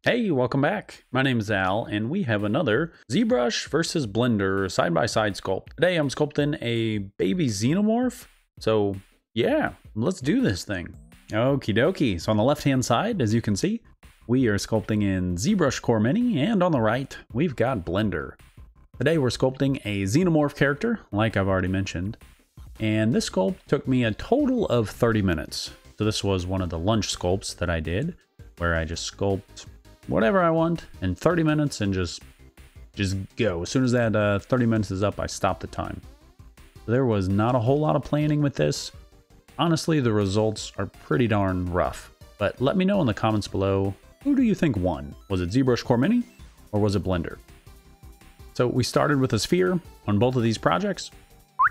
Hey, welcome back. My name is Al, and we have another Zbrush versus Blender side-by-side sculpt. Today I'm sculpting a baby Xenomorph. So yeah, let's do this thing. Okie dokie. So on the left-hand side, as you can see, we are sculpting in Zbrush Core Mini, and on the right, we've got Blender. Today we're sculpting a Xenomorph character, like I've already mentioned. And this sculpt took me a total of 30 minutes. So this was one of the lunch sculpts that I did, where I just sculpt whatever I want in 30 minutes and just go. As soon as that 30 minutes is up, I stop the time. There was not a whole lot of planning with this. Honestly, the results are pretty darn rough. But let me know in the comments below, who do you think won? Was it Zbrush Core Mini or was it Blender? So we started with a sphere on both of these projects,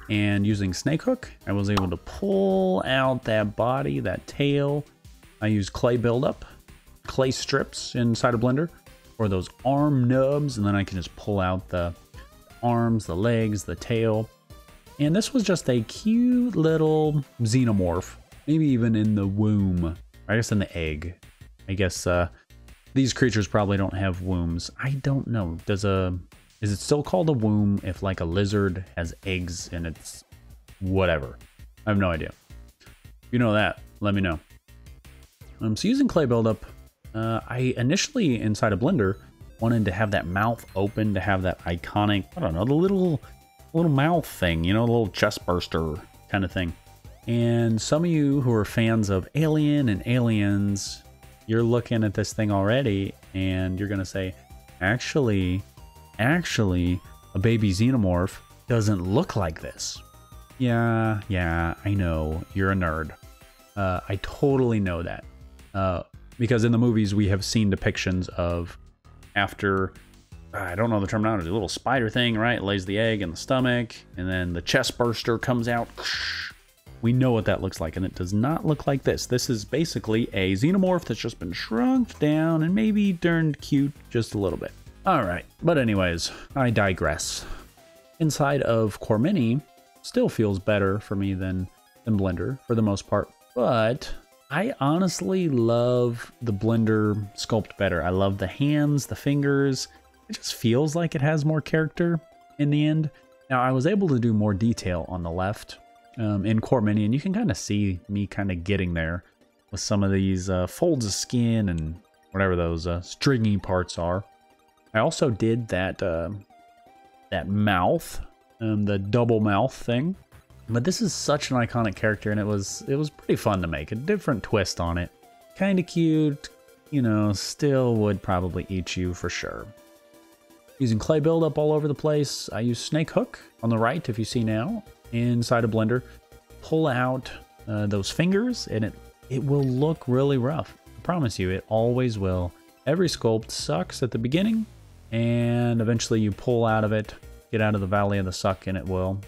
and using snake hook, I was able to pull out that body, that tail. I used clay buildup, clay strips inside of Blender, or those arm nubs, and then I can just pull out the arms, the legs, the tail. And this was just a cute little Xenomorph, maybe even in the womb, I guess in the egg. I guess these creatures probably don't have wombs. I don't know. Is it still called a womb if like a lizard has eggs and it's whatever? I have no idea. If you know that, let me know. So using clay buildup, I initially inside of Blender wanted to have that mouth open, to have that iconic, I don't know, the little mouth thing, you know, the little chest burster kind of thing. And some of you who are fans of Alien and Aliens, you're looking at this thing already and you're gonna say, actually, a baby Xenomorph doesn't look like this. Yeah, I know, you're a nerd. I totally know that. Because in the movies, we have seen depictions of after, I don't know the terminology, a little spider thing, right? It lays the egg in the stomach, and then the chest burster comes out. We know what that looks like, and it does not look like this. This is basically a Xenomorph that's just been shrunk down and maybe turned cute just a little bit. All right, but anyways, I digress. Inside of Core Mini still feels better for me than Blender for the most part, but I honestly love the Blender sculpt better. I love the hands, the fingers. It just feels like it has more character in the end. Now, I was able to do more detail on the left in Core Mini, and you can kind of see me kind of getting there with some of these folds of skin and whatever those stringy parts are. I also did that mouth, the double mouth thing. But this is such an iconic character, and it was pretty fun to make. A different twist on it. Kind of cute, you know, still would probably eat you for sure. Using clay buildup all over the place. I use snake hook on the right, if you see now, inside of Blender. Pull out those fingers, and it will look really rough. I promise you, it always will. Every sculpt sucks at the beginning, and eventually you pull out of it, get out of the valley of the suck, and it will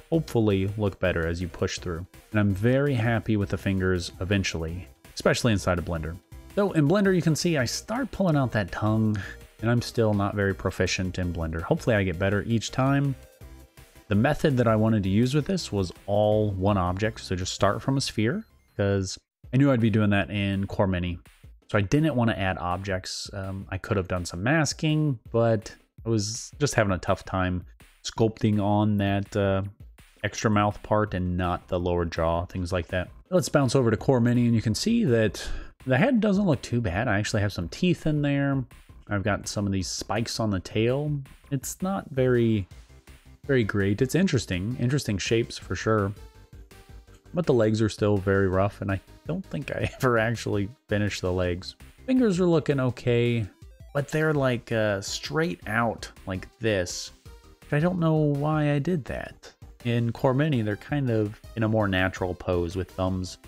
hopefully look better as you push through. And I'm very happy with the fingers eventually, especially inside of Blender. So in Blender, you can see I start pulling out that tongue, and I'm still not very proficient in Blender. Hopefully I get better each time. The method that I wanted to use with this was all one object, so just start from a sphere, because I knew I'd be doing that in Core Mini. So I didn't want to add objects. I could have done some masking, but I was just having a tough time sculpting on that extra mouth part and not the lower jaw, things like that. Let's bounce over to Core Mini, and you can see that the head doesn't look too bad. I actually have some teeth in there. I've got some of these spikes on the tail. It's not very great. It's interesting shapes for sure. But the legs are still very rough, and I don't think I ever actually finished the legs. Fingers are looking okay, but they're like straight out like this. I don't know why I did that. In Core Mini, they're kind of in a more natural pose with thumbs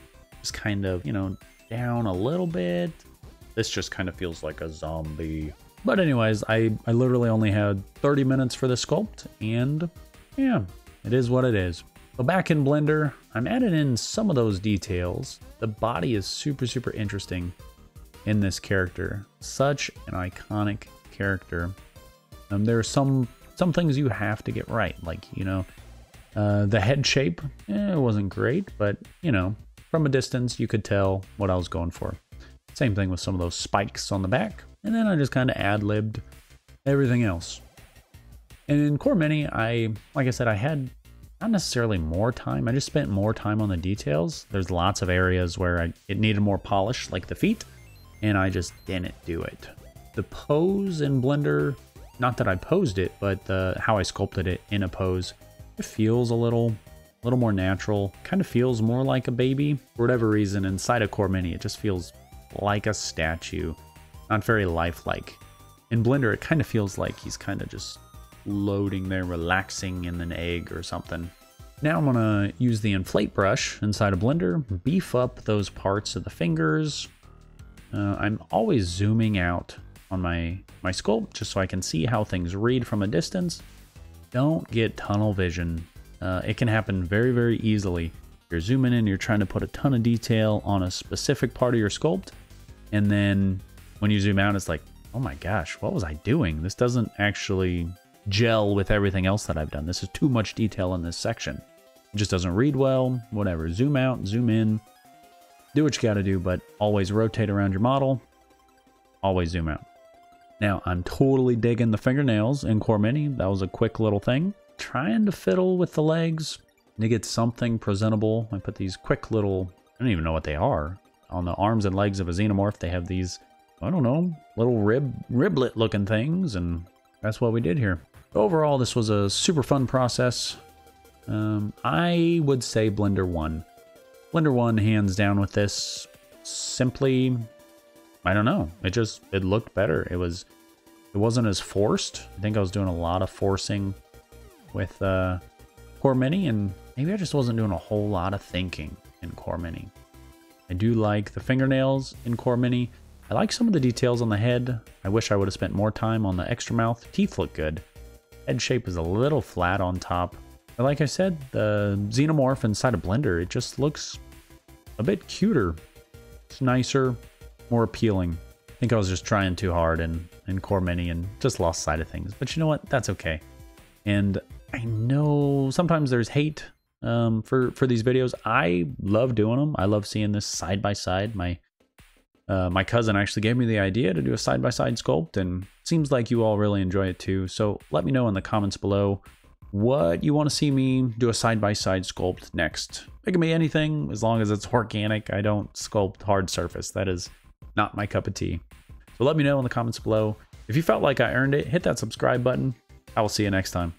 just kind of, you know, down a little bit. This just kind of feels like a zombie. But anyways, I literally only had 30 minutes for this sculpt, and yeah, it is what it is. So back in Blender, I'm adding in some of those details. The body is super interesting in this character. Such an iconic character. There are some things you have to get right, like, you know, the head shape, it wasn't great, but, you know, from a distance, you could tell what I was going for. Same thing with some of those spikes on the back. And then I just kind of ad-libbed everything else. And in Core Mini, like I said, I had not necessarily more time. I just spent more time on the details. There's lots of areas where it needed more polish, like the feet, and I just didn't do it. The pose in Blender, not that I posed it, but how I sculpted it in a pose, it feels a little more natural. Kind of feels more like a baby. For whatever reason, inside of Core Mini, it just feels like a statue, not very lifelike. In Blender, it kind of feels like he's kind of just floating there, relaxing in an egg or something. Now I'm gonna use the inflate brush inside of Blender, beef up those parts of the fingers. I'm always zooming out on my sculpt just so I can see how things read from a distance. Don't get tunnel vision. It can happen very, very easily. You're zooming in, you're trying to put a ton of detail on a specific part of your sculpt, and then when you zoom out, it's like, oh my gosh, what was I doing? This doesn't actually gel with everything else that I've done. This is too much detail in this section. It just doesn't read well, whatever. Zoom out, zoom in, do what you gotta do, but always rotate around your model, always zoom out. Now, I'm totally digging the fingernails in Core Mini. That was a quick little thing. Trying to fiddle with the legs to get something presentable. I put these quick little, I don't even know what they are. On the arms and legs of a Xenomorph, they have these, I don't know, little riblet looking things, and that's what we did here. Overall, this was a super fun process. I would say Blender won. Blender won hands down with this. Simply, I don't know. It looked better. It wasn't as forced. I think I was doing a lot of forcing with Core Mini, and maybe I just wasn't doing a whole lot of thinking in Core Mini. I do like the fingernails in Core Mini. I like some of the details on the head. I wish I would have spent more time on the extra mouth. Teeth look good. Head shape is a little flat on top. But like I said, the Xenomorph inside of Blender, it just looks a bit cuter. It's nicer, more appealing. I think I was just trying too hard in Core Mini and just lost sight of things. But you know what? That's okay. And I know sometimes there's hate for these videos. I love doing them. I love seeing this side by side. My cousin actually gave me the idea to do a side-by-side sculpt, and it seems like you all really enjoy it too. So let me know in the comments below what you want to see me do a side-by-side sculpt next. It can be anything as long as it's organic. I don't sculpt hard surface. That is not my cup of tea. So let me know in the comments below. If you felt like I earned it, hit that subscribe button. I will see you next time.